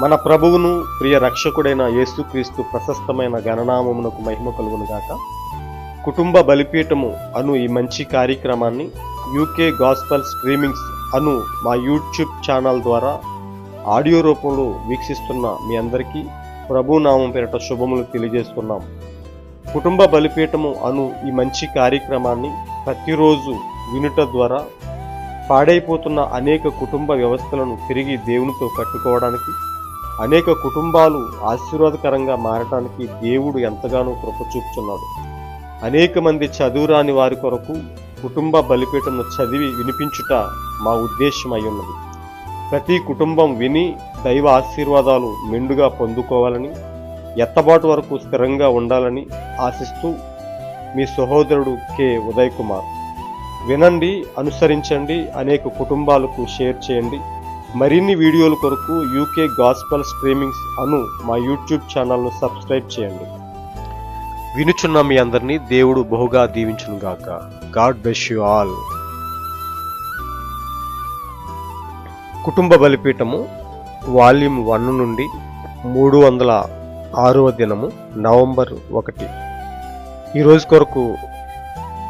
మన ప్రభువును ప్రియ రక్షకుడైన యేసుక్రీస్తు ప్రశస్తమైన గణనామమునకు మహిమ కలుగునుగాక. కుటుంబ బలిపీఠము అను ఈ మంచి కార్యక్రమాన్ని యూకే గాస్పల్ స్ట్రీమింగ్స్ అను మా యూట్యూబ్ ఛానల్ ద్వారా ఆడియో రూపంలో వీక్షిస్తున్న మీ అందరికీ ప్రభునామం పేరిట శుభములు తెలియజేస్తున్నాం. కుటుంబ బలిపీఠము అను ఈ మంచి కార్యక్రమాన్ని ప్రతిరోజు వినుట ద్వారా పాడైపోతున్న అనేక కుటుంబ వ్యవస్థలను తిరిగి దేవునితో కట్టుకోవడానికి, అనేక కుటుంబాలు ఆశీర్వాదకరంగా మారటానికి దేవుడు ఎంతగానో కృప చూపుతున్నాడు. అనేక మంది చదువురాని వారి కొరకు కుటుంబ బలిపీఠమును చదివి వినిపించుట మా ఉద్దేశం అయి ఉన్నది. ప్రతి కుటుంబం విని దైవ ఆశీర్వాదాలు మెండుగా పొందుకోవాలని, ఎత్తబాటు వరకు స్థిరంగా ఉండాలని ఆశిస్తూ మీ సహోదరుడు కె ఉదయ్ కుమార్. వినండి, అనుసరించండి, అనేక కుటుంబాలకు షేర్ చేయండి. మరిన్ని వీడియోల కొరకు యూకే గాస్పల్ స్ట్రీమింగ్స్ అను మా యూట్యూబ్ ఛానల్ను సబ్స్క్రైబ్ చేయండి. వినుచున్న మీ అందరినీ దేవుడు బహుగా దీవించునుగాక. God bless you all. కుటుంబ బలిపీఠము వాల్యూమ్ 1 నుండి 306వ దినము, నవంబర్ 1. ఈరోజు కొరకు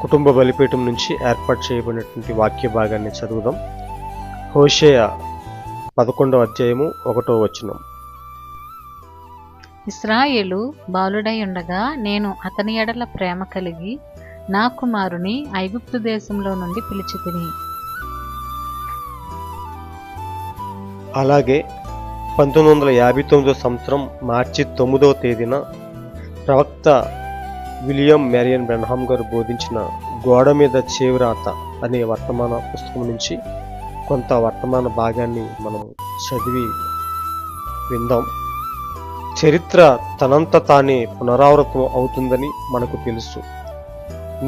కుటుంబ బలిపీఠం నుంచి ఏర్పాటు చేయబడినటువంటి వాక్య భాగాన్ని చదువుదాం. హోషేయ 11వ అధ్యాయము 1వ వచనం. ఇశ్రాయేలు బాలుడై ఉండగా నేను అతని ఎడల ప్రేమ కలిగి నా కుమారుని ఐగుప్తు దేశంలో నుండి పిలిచితిని. అలాగే 1959వ సంవత్సరం మార్చి 9వ తేదీన ప్రవక్త విలియం మ్యారియన్ బ్రెన్హామ్ గారు బోధించిన గోడ మీద చేవ్రాత అనే వర్తమాన పుస్తకం నుంచి కొంత వర్తమాన భాగాన్ని మనం చదివి విందాం. చరిత్ర తనంత తానే పునరావృతం అవుతుందని మనకు తెలుసు.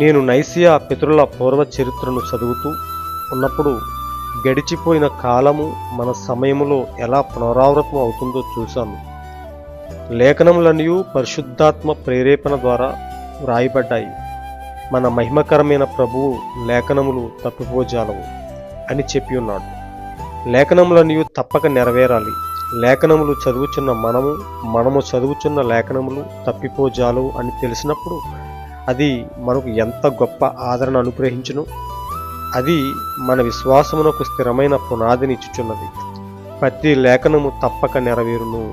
నేను నైసియా పితరుల పూర్వ చరిత్రను చదువుతూ ఉన్నప్పుడు గడిచిపోయిన కాలము మన సమయములో ఎలా పునరావృతం అవుతుందో చూశాను. లేఖనములన్నీ పరిశుద్ధాత్మ ప్రేరేపణ ద్వారా వ్రాయబడ్డాయి. మన మహిమకరమైన ప్రభువు లేఖనములు తప్పిపోజాలవు అని చెప్పి ఉన్నాడు. లేఖనములన్నీ తప్పక నెరవేరాలి. లేఖనములు చదువుచున్న మనము చదువుచున్న లేఖనములు తప్పిపోజాలవు అని తెలిసినప్పుడు అది మనకు ఎంత గొప్ప ఆదరణ అనుగ్రహించును. అది మన విశ్వాసమునకు స్థిరమైన పునాదిని ఇచ్చుచున్నది. ప్రతి లేఖనము తప్పక నెరవేరును.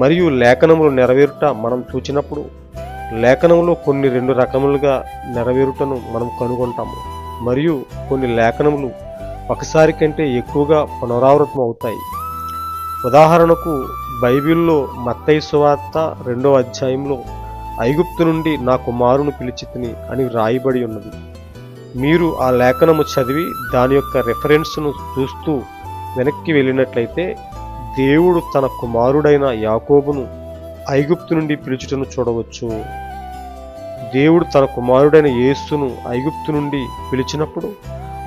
మరియు లేఖనములు నెరవేరుట మనం చూచినప్పుడు లేఖనములో కొన్ని 2 రకములుగా నెరవేరుటను మనం కనుగొంటాము. మరియు కొన్ని లేఖనములు ఒకసారి కంటే ఎక్కువగా పునరావృతం అవుతాయి. ఉదాహరణకు బైబిల్లో మత్తయి సువార్త 2వ అధ్యాయంలో ఐగుప్తు నుండి నా కుమారుని పిలిచితిని అని వ్రాయబడి ఉన్నది. మీరు ఆ లేఖనము చదివి దాని యొక్క రెఫరెన్స్ను చూస్తూ వెనక్కి వెళ్ళినట్లయితే దేవుడు తన కుమారుడైన యాకోబును ఐగుప్తు నుండి పిలుచుటను చూడవచ్చు. దేవుడు తన కుమారుడైన యేసును ఐగుప్తు నుండి పిలిచినప్పుడు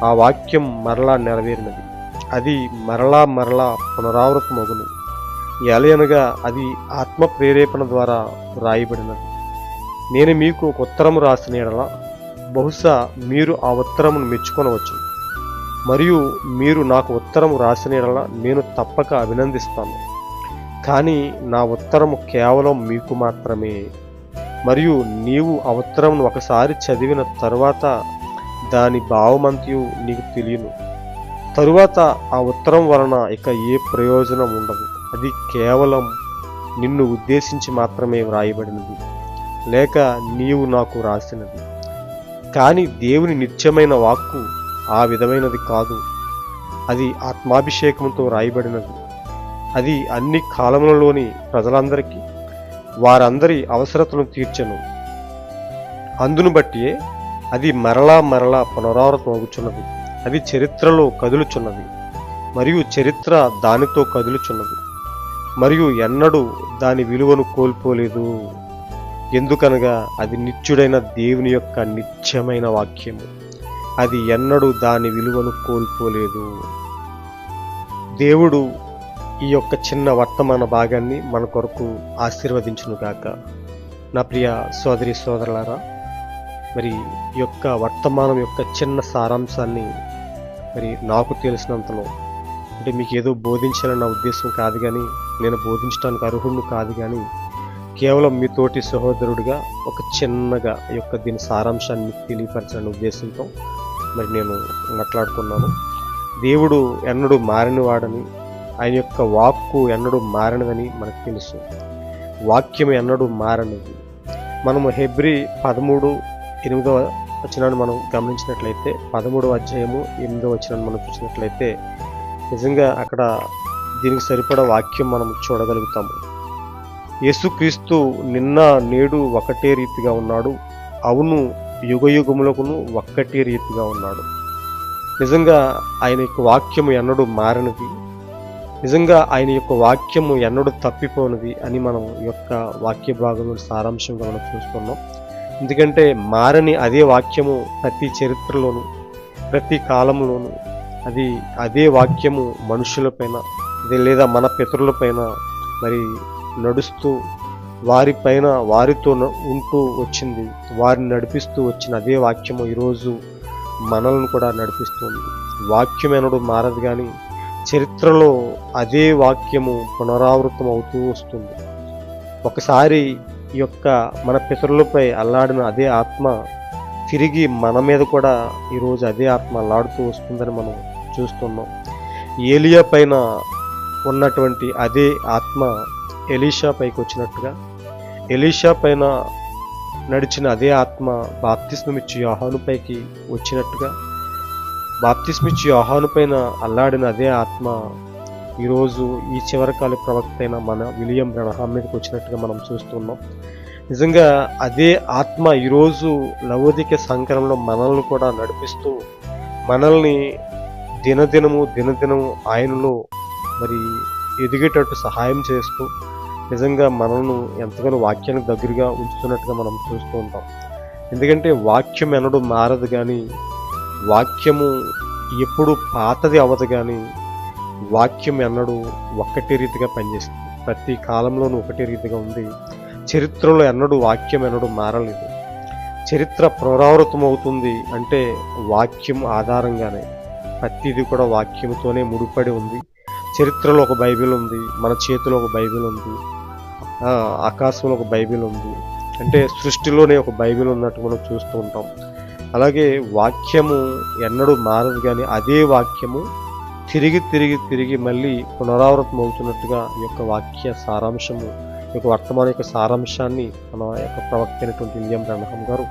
ఆ వాక్యం మరలా నెరవేరినది. అది మరలా పునరావృతమగును. ఎలయనగా అది ఆత్మ ప్రేరేపణ ద్వారా వ్రాయబడినది. నేను మీకు ఒక ఉత్తరము రాసిన యెడల బహుశా మీరు ఆ ఉత్తరమును మెచ్చుకొనవచ్చు. మరియు మీరు నాకు ఉత్తరము రాసిన యెడల నేను తప్పక అభినందిస్తాను. కానీ నా ఉత్తరము కేవలం మీకు మాత్రమే. మరియు నీవు ఆ ఉత్తరమును ఒకసారి చదివిన తరువాత దాని భావమంతయు నీకు తెలియను. తరువాత ఆ ఉత్తరం వలన ఇక ఏ ప్రయోజనం ఉండదు. అది కేవలం నిన్ను ఉద్దేశించి మాత్రమే వ్రాయబడినది, లేక నీవు నాకు రాసినది. కానీ దేవుని నిత్యమైన వాక్కు ఆ విధమైనది కాదు. అది ఆత్మాభిషేకంతో వ్రాయబడినది. అది అన్ని కాలములలోని ప్రజలందరికీ వారందరి అవసరతను తీర్చెను. అందును బట్టియే అది మరలా పునరావృతం అవుచున్నది. అది చరిత్రలో కదులుచున్నది, మరియు చరిత్ర దానితో కదులుచున్నది, మరియు ఎన్నడూ దాని విలువను కోల్పోలేదు. ఎందుకనగా అది నిత్యుడైన దేవుని యొక్క నిత్యమైన వాక్యము. అది ఎన్నడూ దాని విలువను కోల్పోలేదు. దేవుడు ఈ యొక్క చిన్న వర్తమాన భాగాన్ని మన కొరకు ఆశీర్వదించునుగాక. నా ప్రియ సోదరి సోదరులారా, మరి ఈ యొక్క వర్తమానం యొక్క చిన్న సారాంశాన్ని మరి నాకు తెలిసినంతలో అంటే మీకు ఏదో బోధించాలన్న ఉద్దేశం కాదు, కానీ నేను బోధించడానికి అర్హుడు కాదు, కానీ కేవలం మీ తోటి సహోదరుడిగా ఒక చిన్నగా ఈ యొక్క దీని సారాంశాన్ని మీకు తెలియపరచాలనే ఉద్దేశంతో మరి నేను మాట్లాడుతున్నాను. దేవుడు ఎన్నడూ మారినవాడని, ఆయన యొక్క వాక్కు ఎన్నడూ మారినదని మనకు తెలుసు. వాక్యం ఎన్నడూ మారనిది. మనము హెబ్రీ 13:8 వచనాన్ని మనం గమనించినట్లయితే, 13వ అధ్యాయము 8వ వచనాన్ని మనం చూసినట్లయితే నిజంగా అక్కడ దీనికి సరిపడా వాక్యం మనం చూడగలుగుతాము. యేసుక్రీస్తు నిన్న నేడు ఒకటే రీతిగా ఉన్నాడు, అవును యుగయుగములకును ఒక్కటే రీతిగా ఉన్నాడు. నిజంగా ఆయన యొక్క వాక్యము ఎన్నడూ మారనిది, నిజంగా ఆయన యొక్క వాక్యము ఎన్నడూ తప్పిపోనిది అని మనం ఈ యొక్క వాక్య భాగంలో సారాంశంగా మనం చూస్తున్నాం. ఎందుకంటే మారని అదే వాక్యము ప్రతి చరిత్రలోను ప్రతి కాలంలోను అదే వాక్యము మనుషులపైన లేదా మన పితరులపైన మరి నడుస్తూ వారితో ఉంటూ వచ్చింది, వారిని నడిపిస్తూ వచ్చిన అదే వాక్యము ఈరోజు మనల్ని కూడా నడిపిస్తుంది. వాక్యం ఎన్నడూ మారదు, కానీ చరిత్రలో అదే వాక్యము పునరావృతం అవుతూ వస్తుంది. ఒకసారి ఈ యొక్క మన పితరులపై అల్లాడిన అదే ఆత్మ తిరిగి మన మీద కూడా ఈరోజు అదే ఆత్మ అల్లాడుతూ వస్తుందని మనం చూస్తున్నాం. ఏలియా పైన ఉన్నటువంటి అదే ఆత్మ ఎలీషా పైకి వచ్చినట్టుగా, ఎలీషా పైన నడిచిన అదే ఆత్మ బాప్తిస్మమిచ్చి యోహాను పైకి వచ్చినట్టుగా, బాప్తిస్మిచ్చి యోహాను పైన అల్లాడిన అదే ఆత్మ ఈరోజు ఈ చివరికాల ప్రవక్త అయిన మన విలియం బ్రనహాం మీదకి వచ్చినట్టుగా మనం చూస్తున్నాం. నిజంగా అదే ఆత్మ ఈరోజు లవోదిక సంకరంలో మనల్ని కూడా నడిపిస్తూ మనల్ని దినదినము ఆయనలో మరి ఎదిగేటట్టు సహాయం చేస్తూ నిజంగా మనల్ని ఎంతగానో వాక్యానికి దగ్గరగా ఉంచుతున్నట్టుగా మనం చూస్తూ ఉంటాం. ఎందుకంటే వాక్యం ఎన్నడూ మారదు, కానీ వాక్యము ఎప్పుడు పాతది అవ్వదు, కానీ వాక్యం ఎన్నడూ ఒక్కటే రీతిగా పనిచేస్తుంది. ప్రతి కాలంలోనూ ఒకటే రీతిగా ఉంది. చరిత్రలో వాక్యం ఎన్నడూ మారలేదు. చరిత్ర పునరావృతం అవుతుంది అంటే వాక్యం ఆధారంగానే. ప్రతిదీ కూడా వాక్యంతోనే ముడిపడి ఉంది. చరిత్రలో ఒక బైబిల్ ఉంది, మన చేతిలో ఒక బైబిల్ ఉంది, ఆకాశంలో ఒక బైబిల్ ఉంది, అంటే సృష్టిలోనే ఒక బైబిల్ ఉన్నట్టు మనం చూస్తూ ఉంటాం. అలాగే వాక్యము ఎన్నడూ మారదు, కానీ అదే వాక్యము తిరిగి మళ్ళీ పునరావృతం అవుతున్నట్టుగా ఈ యొక్క వాక్య సారాంశము, ఈ యొక్క వర్తమాన యొక్క సారాంశాన్ని మన యొక్క ప్రవక్త అయినటువంటి విలియం బ్రనహాం గారు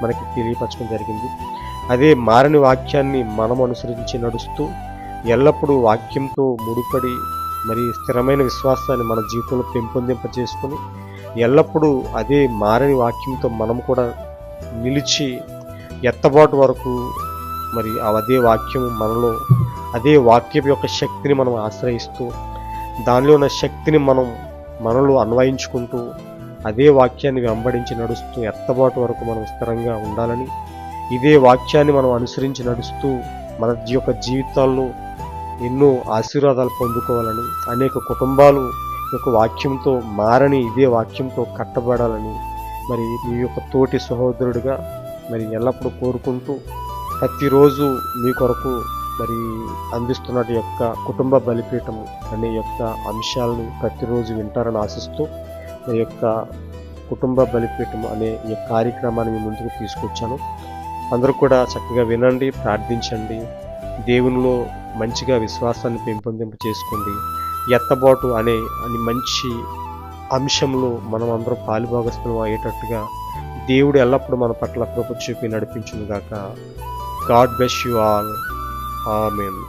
మనకి తెలియపరచడం జరిగింది. అదే మారని వాక్యాన్ని మనం అనుసరించి నడుస్తూ ఎల్లప్పుడూ వాక్యంతో ముడిపడి మరి స్థిరమైన విశ్వాసాన్ని మన జీవితంలో పెంపొందింపజేసుకొని ఎల్లప్పుడూ అదే మారని వాక్యంతో మనం కూడా నిలిచి ఎత్తబాటు వరకు మరి అదే వాక్యము మనలో, అదే వాక్యం యొక్క శక్తిని మనం ఆశ్రయిస్తూ దానిలో ఉన్న శక్తిని మనలో అన్వయించుకుంటూ అదే వాక్యాన్ని వెంబడించి నడుస్తూ ఎత్తబాటు వరకు మనం స్థిరంగా ఉండాలని, ఇదే వాక్యాన్ని మనం అనుసరించి నడుస్తూ మన యొక్క జీవితాల్లో ఎన్నో ఆశీర్వాదాలు పొందుకోవాలని, అనేక కుటుంబాలు యొక్క వాక్యంతో మారని ఇదే వాక్యంతో కట్టబడాలని మరి మీ యొక్క తోటి సహోదరుడిగా మరి ఎల్లప్పుడూ కోరుకుంటూ ప్రతిరోజు మీ కొరకు మరి అందిస్తున్న యొక్క కుటుంబ బలిపీఠము అనే యొక్క అంశాలను ప్రతిరోజు వింటారని ఆశిస్తూ ఈ యొక్క కుటుంబ బలిపీఠం అనే ఈ కార్యక్రమాన్ని మీ ముందుకు తీసుకొచ్చాను. అందరూ కూడా చక్కగా వినండి, ప్రార్థించండి, దేవునిలో మంచిగా విశ్వాసాన్ని పెంపొందింప చేసుకోండి. ఎత్తబాటు అనే మంచి అంశంలో మనం అందరం పాలుభాగస్థులం అయ్యేటట్టుగా దేవుడు ఎల్లప్పుడూ మన పట్ల కృప చూపి నడిపించును గాక. God bless you all. Amen.